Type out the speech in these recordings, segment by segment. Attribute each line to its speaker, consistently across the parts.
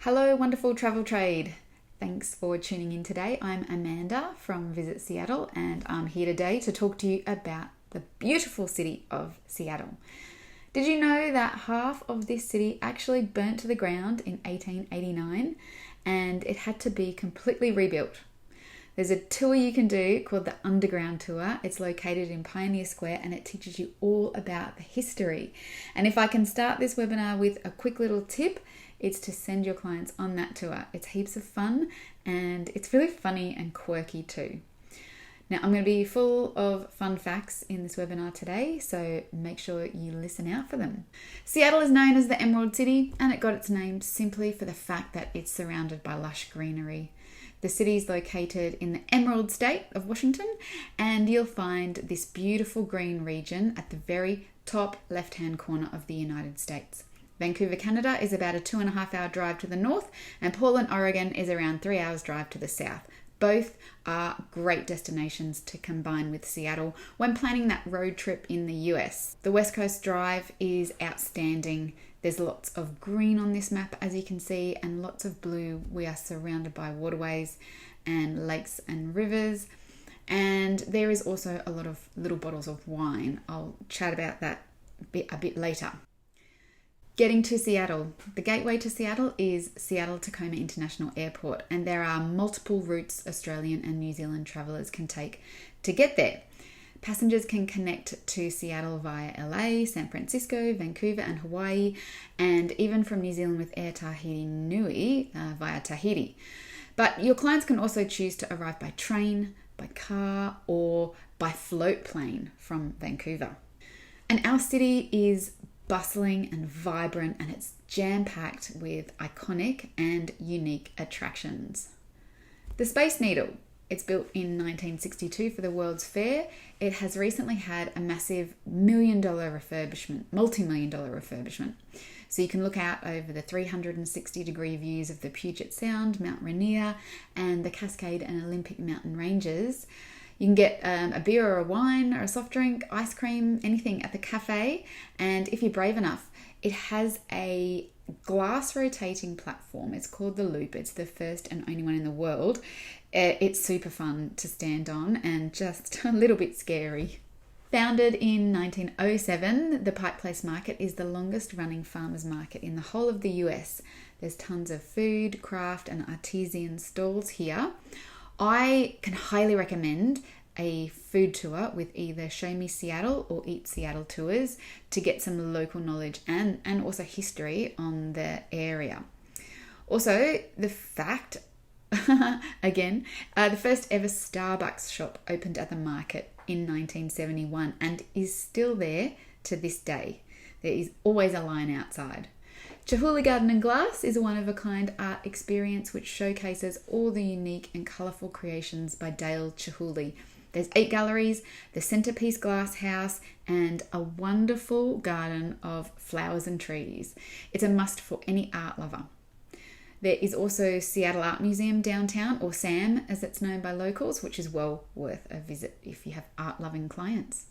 Speaker 1: Hello, wonderful travel trade. Thanks for tuning in today. I'm Amanda from Visit Seattle, and I'm here today to talk to you about the beautiful city of Seattle. Did you know that half of this city actually burnt to the ground in 1889 and it had to be completely rebuilt? There's a tour you can do called the Underground Tour. It's located in Pioneer Square and it teaches you all about the history. And if I can start this webinar with a quick little tip, it's to send your clients on that tour. It's heaps of fun and it's really funny and quirky too. Now, I'm going to be full of fun facts in this webinar today, so make sure you listen out for them. Seattle is known as the Emerald City, and it got its name simply for the fact that it's surrounded by lush greenery. The city is located in the Emerald State of Washington, and you'll find this beautiful green region at the very top left-hand corner of the United States. Vancouver, Canada is about a 2.5-hour drive to the north, and Portland, Oregon is around 3 hours drive to the south. Both are great destinations to combine with Seattle when planning that road trip in the US. The West Coast Drive is outstanding. There's lots of green on this map, as you can see, and lots of blue. We are surrounded by waterways and lakes and rivers. And there is also a lot of little bottles of wine. I'll chat about that a bit later. Getting to Seattle. The gateway to Seattle is Seattle-Tacoma International Airport, and there are multiple routes Australian and New Zealand travellers can take to get there. Passengers can connect to Seattle via LA, San Francisco, Vancouver and Hawaii, and even from New Zealand with Air Tahiti Nui via Tahiti. But your clients can also choose to arrive by train, by car, or by float plane from Vancouver. And our city is bustling and vibrant, and it's jam-packed with iconic and unique attractions. The Space Needle. It's built in 1962 for the World's Fair. It has recently had a massive multi-million-dollar refurbishment. So you can look out over the 360-degree views of the Puget Sound, Mount Rainier, and the Cascade and Olympic mountain ranges. You can get a beer or a wine or a soft drink, ice cream, anything at the cafe. And if you're brave enough, it has a glass rotating platform. It's called the Loop. It's the first and only one in the world. It's super fun to stand on and just a little bit scary. Founded in 1907, the Pike Place Market is the longest running farmers market in the whole of the US. There's tons of food, craft and artisan stalls here. I can highly recommend a food tour with either Show Me Seattle or Eat Seattle tours to get some local knowledge and also history on the area. Also, the fact, again, the first ever Starbucks shop opened at the market in 1971 and is still there to this day. There is always a line outside. Chihuly Garden and Glass is a one-of-a-kind art experience which showcases all the unique and colourful creations by Dale Chihuly. There's 8 galleries, the Centerpiece Glass House, and a wonderful garden of flowers and trees. It's a must for any art lover. There is also Seattle Art Museum downtown, or SAM as it's known by locals, which is well worth a visit if you have art-loving clients.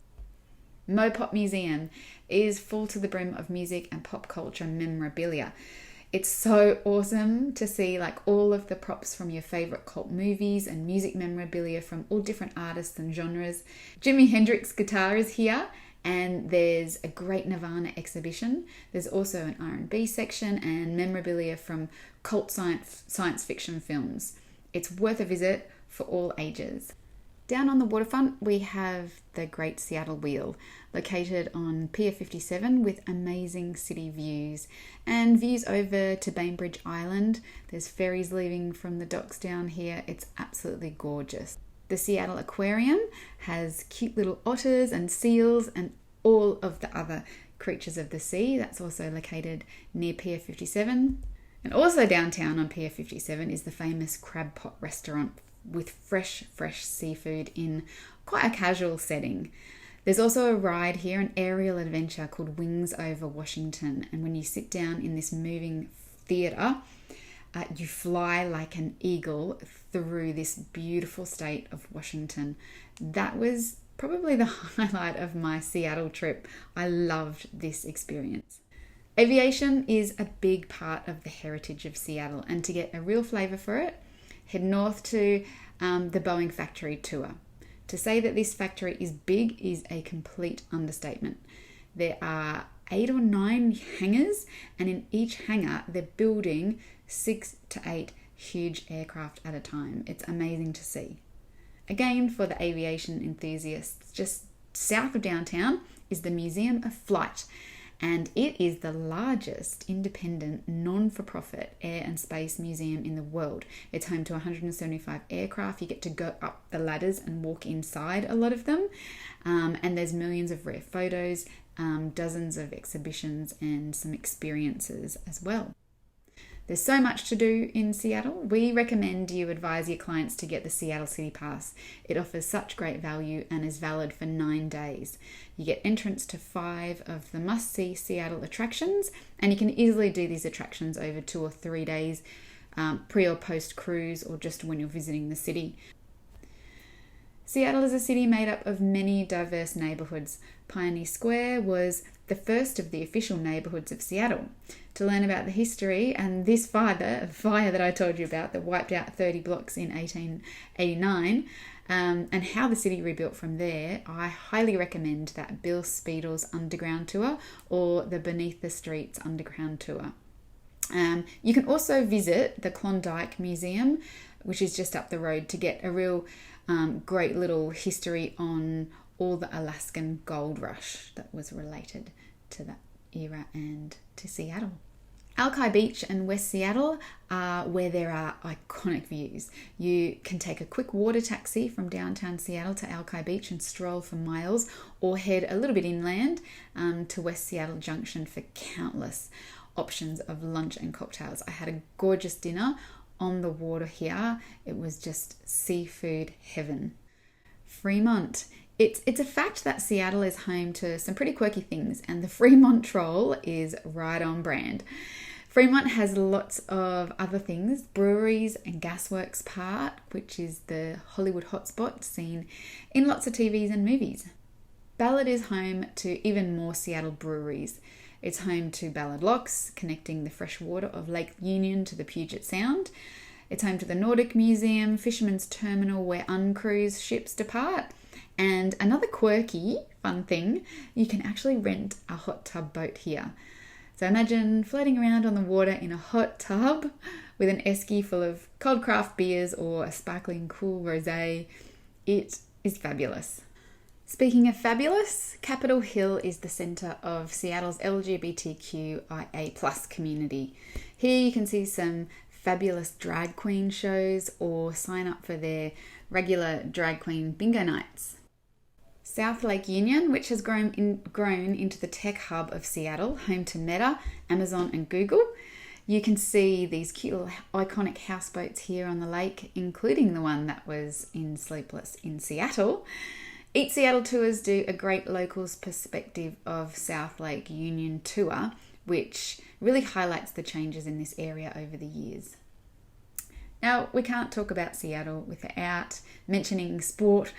Speaker 1: Mopop Museum is full to the brim of music and pop culture memorabilia. It's so awesome to see all of the props from your favorite cult movies and music memorabilia from all different artists and genres. Jimi Hendrix guitar is here, and there's a great Nirvana exhibition. There's also an R&B section and memorabilia from cult science fiction films. It's worth a visit for all ages. Down on the waterfront, we have the Great Seattle Wheel, located on Pier 57 with amazing city views and views over to Bainbridge Island. There's ferries leaving from the docks down here. It's absolutely gorgeous. The Seattle Aquarium has cute little otters and seals and all of the other creatures of the sea. That's also located near Pier 57. And also downtown on Pier 57 is the famous Crab Pot restaurant with fresh seafood in quite a casual setting. There's also a ride here, an aerial adventure called Wings Over Washington. And when you sit down in this moving theatre, you fly like an eagle through this beautiful state of Washington. That was probably the highlight of my Seattle trip. I loved this experience. Aviation is a big part of the heritage of Seattle, and to get a real flavour for it, head north to the Boeing factory tour. To say that this factory is big is a complete understatement. There are 8 or 9 hangars, and in each hangar they're building 6 to 8 huge aircraft at a time. It's amazing to see. Again, for the aviation enthusiasts, just south of downtown is the Museum of Flight, and it is the largest independent non-for-profit air and space museum in the world. It's home to 175 aircraft. You get to go up the ladders and walk inside a lot of them, and there's millions of rare photos, dozens of exhibitions, and some experiences as well. There's so much to do in Seattle. We recommend you advise your clients to get the Seattle City Pass. It offers such great value and is valid for 9 days. You get entrance to 5 of the must-see Seattle attractions, and you can easily do these attractions over 2 or 3 days, pre or post cruise, or just when you're visiting the city. Seattle is a city made up of many diverse neighbourhoods. Pioneer Square was the first of the official neighbourhoods of Seattle. To learn about the history and this fire that I told you about that wiped out 30 blocks in 1889, and how the city rebuilt from there, I highly recommend that Bill Spiegel's Underground Tour or the Beneath the Streets Underground Tour. You can also visit the Klondike Museum, which is just up the road, to get a real great little history on all the Alaskan gold rush that was related to that era and to Seattle. Alki Beach and West Seattle are where there are iconic views. You can take a quick water taxi from downtown Seattle to Alki Beach and stroll for miles, or head a little bit inland to West Seattle Junction for countless options of lunch and cocktails. I had a gorgeous dinner on the water here. It was just seafood heaven. Fremont. It's a fact that Seattle is home to some pretty quirky things, and the Fremont Troll is right on brand. Fremont has lots of other things, breweries and Gasworks Park, which is the Hollywood hotspot seen in lots of TVs and movies. Ballard is home to even more Seattle breweries. It's home to Ballard Locks, connecting the fresh water of Lake Union to the Puget Sound. It's home to the Nordic Museum, Fisherman's Terminal, where uncruise ships depart. And another quirky, fun thing, you can actually rent a hot tub boat here. So imagine floating around on the water in a hot tub with an esky full of cold craft beers or a sparkling cool rosé. It is fabulous. Speaking of fabulous, Capitol Hill is the centre of Seattle's LGBTQIA+ community. Here you can see some fabulous drag queen shows or sign up for their regular drag queen bingo nights. South Lake Union, which has grown into the tech hub of Seattle, home to Meta, Amazon and Google. You can see these cute little iconic houseboats here on the lake, including the one that was in Sleepless in Seattle. Eat Seattle Tours do a great locals perspective of South Lake Union tour, which really highlights the changes in this area over the years. Now, we can't talk about Seattle without mentioning sport.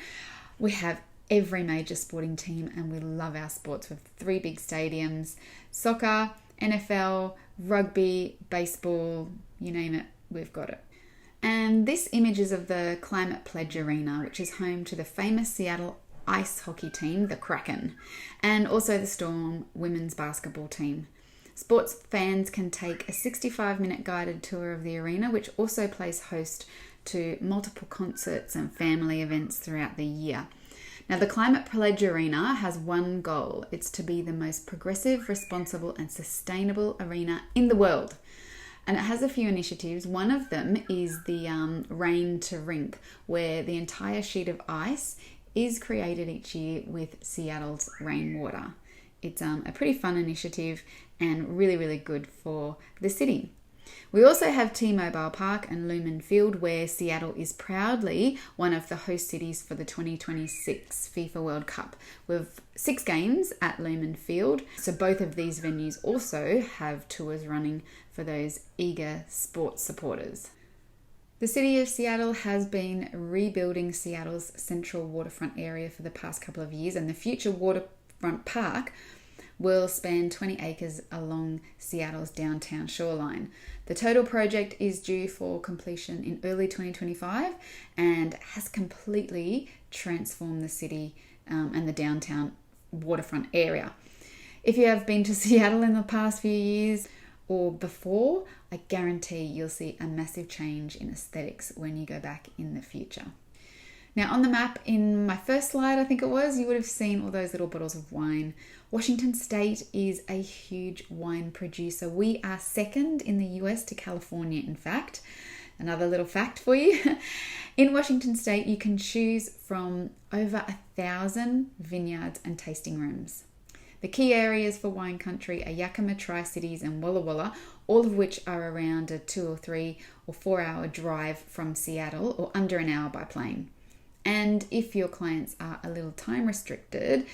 Speaker 1: We have every major sporting team, and we love our sports with 3 big stadiums: soccer, NFL, rugby, baseball, you name it, we've got it. And this image is of the Climate Pledge Arena, which is home to the famous Seattle ice hockey team, the Kraken, and also the Storm women's basketball team. Sports fans can take a 65-minute guided tour of the arena, which also plays host to multiple concerts and family events throughout the year. Now, the Climate Pledge Arena has one goal. It's to be the most progressive, responsible and sustainable arena in the world. And it has a few initiatives. One of them is the Rain to Rink, where the entire sheet of ice is created each year with Seattle's rainwater. It's a pretty fun initiative and really, really good for the city. We also have T-Mobile Park and Lumen Field, where Seattle is proudly one of the host cities for the 2026 FIFA World Cup, with 6 games at Lumen Field. So both of these venues also have tours running for those eager sports supporters. The City of Seattle has been rebuilding Seattle's central waterfront area for the past couple of years, and the future waterfront park will span 20 acres along Seattle's downtown shoreline. The total project is due for completion in early 2025 and has completely transformed the city and the downtown waterfront area. If you have been to Seattle in the past few years or before, I guarantee you'll see a massive change in aesthetics when you go back in the future. Now, on the map in my first slide, I think it was, you would have seen all those little bottles of wine. Washington State is a huge wine producer. We are second in the US to California, in fact. Another little fact for you. In Washington State, you can choose from over 1,000 vineyards and tasting rooms. The key areas for wine country are Yakima, Tri-Cities and Walla Walla, all of which are around a 2 or 3 or 4 hour drive from Seattle or under an hour by plane. And if your clients are a little time restricted,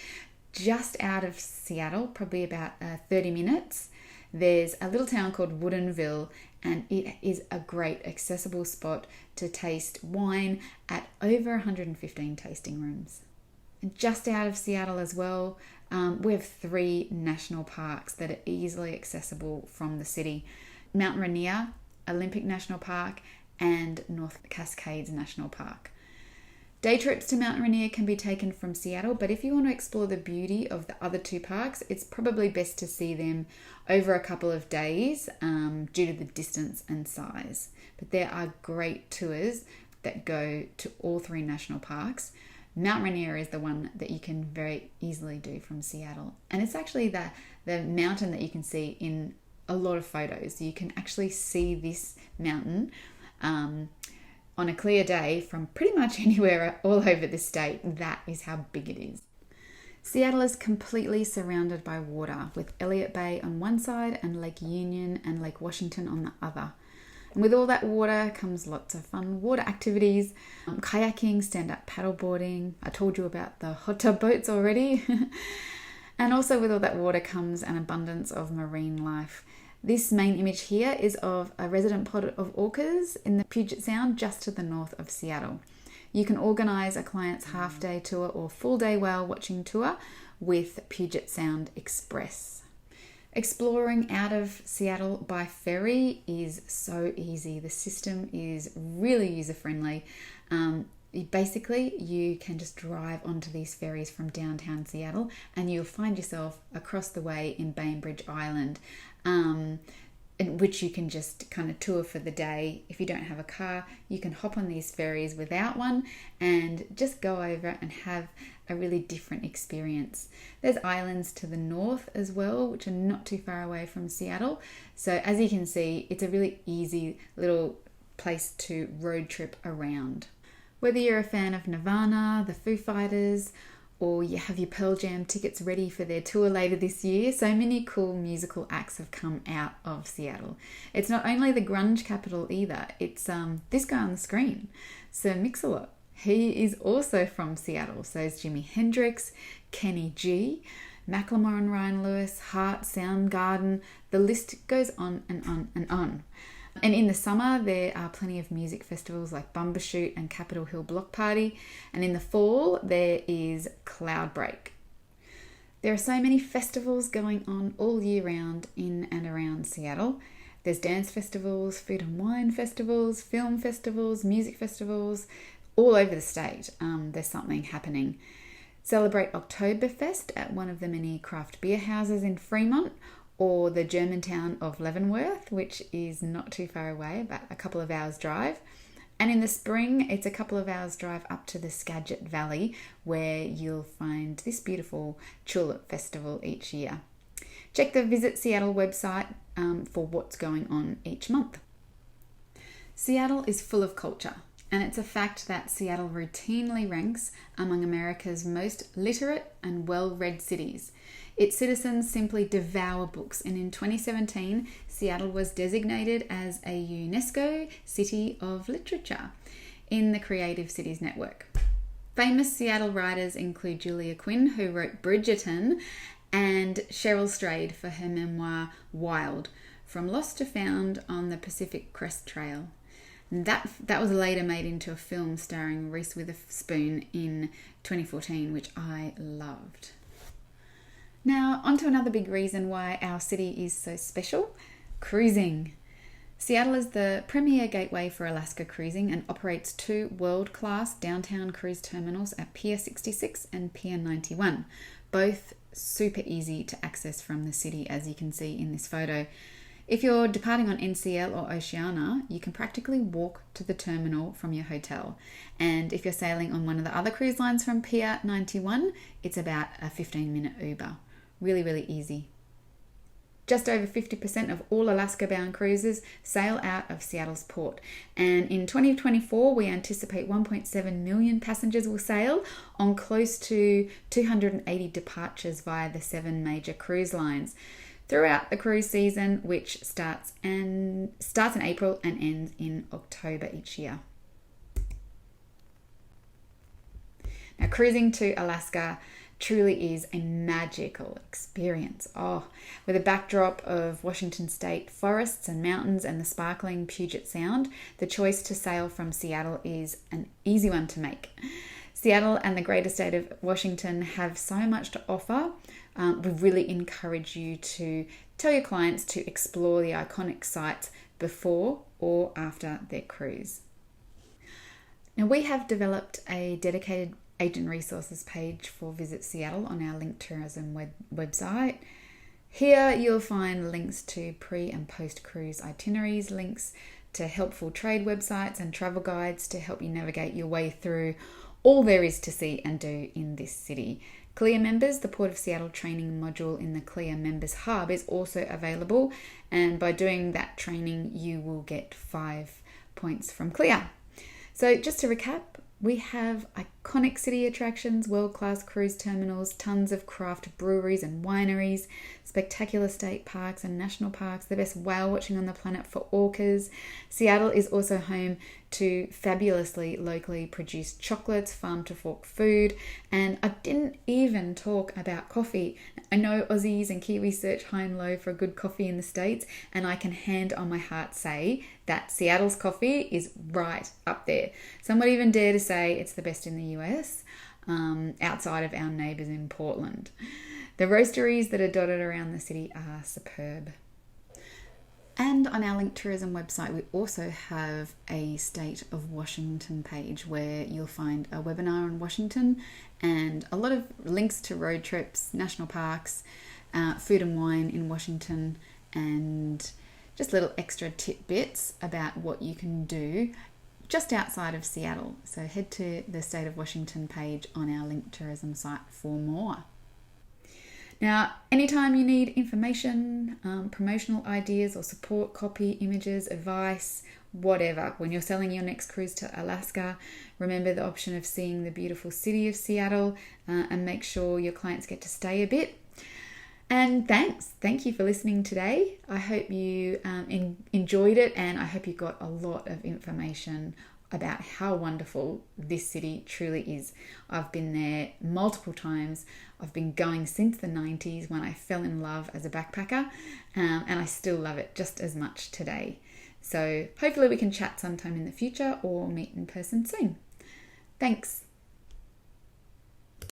Speaker 1: just out of Seattle, probably about 30 minutes, there's a little town called Woodinville, and it is a great accessible spot to taste wine at over 115 tasting rooms. And just out of Seattle as well, we have 3 national parks that are easily accessible from the city. Mount Rainier, Olympic National Park, and North Cascades National Park. Day trips to Mount Rainier can be taken from Seattle, but if you want to explore the beauty of the other 2 parks, it's probably best to see them over a couple of days due to the distance and size. But there are great tours that go to all 3 national parks. Mount Rainier is the one that you can very easily do from Seattle. And it's actually the mountain that you can see in a lot of photos. You can actually see this mountain on a clear day from pretty much anywhere all over the state. That is how big it is. Seattle is completely surrounded by water, with Elliott Bay on one side and Lake Union and Lake Washington on the other. And with all that water comes lots of fun water activities, kayaking, stand-up paddleboarding. I told you about the hot tub boats already. And also with all that water comes an abundance of marine life. This main image here is of a resident pod of orcas in the Puget Sound just to the north of Seattle. You can organise a client's half-day tour or full-day whale watching tour with Puget Sound Express. Exploring out of Seattle by ferry is so easy. The system is really user-friendly. Basically, you can just drive onto these ferries from downtown Seattle and you'll find yourself across the way in Bainbridge Island, in which you can just kind of tour for the day. If you don't have a car, you can hop on these ferries without one and just go over and have a really different experience. There's islands to the north as well, which are not too far away from Seattle. So as you can see, it's a really easy little place to road trip around. Whether you're a fan of Nirvana, the Foo Fighters, or you have your Pearl Jam tickets ready for their tour later this year, so many cool musical acts have come out of Seattle. It's not only the grunge capital either, it's this guy on the screen, Sir Mix-a-Lot. He is also from Seattle, so is Jimi Hendrix, Kenny G, Macklemore and Ryan Lewis, Heart, Soundgarden, the list goes on and on and on. And in the summer, there are plenty of music festivals like Bumbershoot and Capitol Hill Block Party. And in the fall, there is Cloudbreak. There are so many festivals going on all year round in and around Seattle. There's dance festivals, food and wine festivals, film festivals, music festivals, all over the state. There's something happening. Celebrate Oktoberfest at one of the many craft beer houses in Fremont, or the Germantown of Leavenworth, which is not too far away, about a couple of hours drive. And in the spring, it's a couple of hours drive up to the Skagit Valley, where you'll find this beautiful Tulip Festival each year. Check the Visit Seattle website for what's going on each month. Seattle is full of culture, and it's a fact that Seattle routinely ranks among America's most literate and well-read cities. Its citizens simply devour books, and in 2017, Seattle was designated as a UNESCO City of Literature in the Creative Cities Network. Famous Seattle writers include Julia Quinn, who wrote Bridgerton, and Cheryl Strayed for her memoir Wild, From Lost to Found on the Pacific Crest Trail. That was later made into a film starring Reese Witherspoon in 2014, which I loved. Now, on to another big reason why our city is so special: cruising. Seattle is the premier gateway for Alaska cruising and operates 2 world-class downtown cruise terminals at Pier 66 and Pier 91, both super easy to access from the city, as you can see in this photo. If you're departing on NCL or Oceania, you can practically walk to the terminal from your hotel. And if you're sailing on one of the other cruise lines from Pier 91, it's about a 15-minute Uber. Really, really easy. Just over 50% of all Alaska-bound cruises sail out of Seattle's port. And in 2024, we anticipate 1.7 million passengers will sail on close to 280 departures via the 7 major cruise lines throughout the cruise season, which starts in April and ends in October each year. Now, cruising to Alaska truly is a magical experience. With a backdrop of Washington state forests and mountains and the sparkling Puget Sound, the choice to sail from Seattle is an easy one to make. Seattle and the greater state of Washington have so much to offer. We really encourage you to tell your clients to explore the iconic sites before or after their cruise. Now, we have developed a dedicated agent resources page for Visit Seattle on our Link Tourism website. Here you'll find links to pre- and post-cruise itineraries, links to helpful trade websites and travel guides to help you navigate your way through all there is to see and do in this city. CLIA members, the Port of Seattle training module in the CLIA members hub is also available, and by doing that training you will get 5 points from CLIA. So just to recap, we have iconic city attractions, world-class cruise terminals, tons of craft breweries and wineries, spectacular state parks and national parks, the best whale watching on the planet for orcas. Seattle is also home to fabulously locally produced chocolates, farm-to-fork food, and I didn't even talk about coffee. I know Aussies and Kiwis search high and low for good coffee in the States, and I can hand on my heart say that Seattle's coffee is right up there. Some would even dare to say it's the best in the US, outside of our neighbours in Portland. The roasteries that are dotted around the city are superb. And on our Link Tourism website, we also have a State of Washington page where you'll find a webinar on Washington and a lot of links to road trips, national parks, food and wine in Washington, and just little extra tidbits about what you can do just outside of Seattle. So head to the State of Washington page on our Link Tourism site for more. Now, anytime you need information, promotional ideas or support, copy, images, advice, whatever, when you're selling your next cruise to Alaska, remember the option of seeing the beautiful city of Seattle, and make sure your clients get to stay a bit. And thank you for listening today. I hope you enjoyed it, and I hope you got a lot of information about how wonderful this city truly is. I've been there multiple times. I've been going since the 90s when I fell in love as a backpacker, and I still love it just as much today. So hopefully we can chat sometime in the future or meet in person soon. Thanks.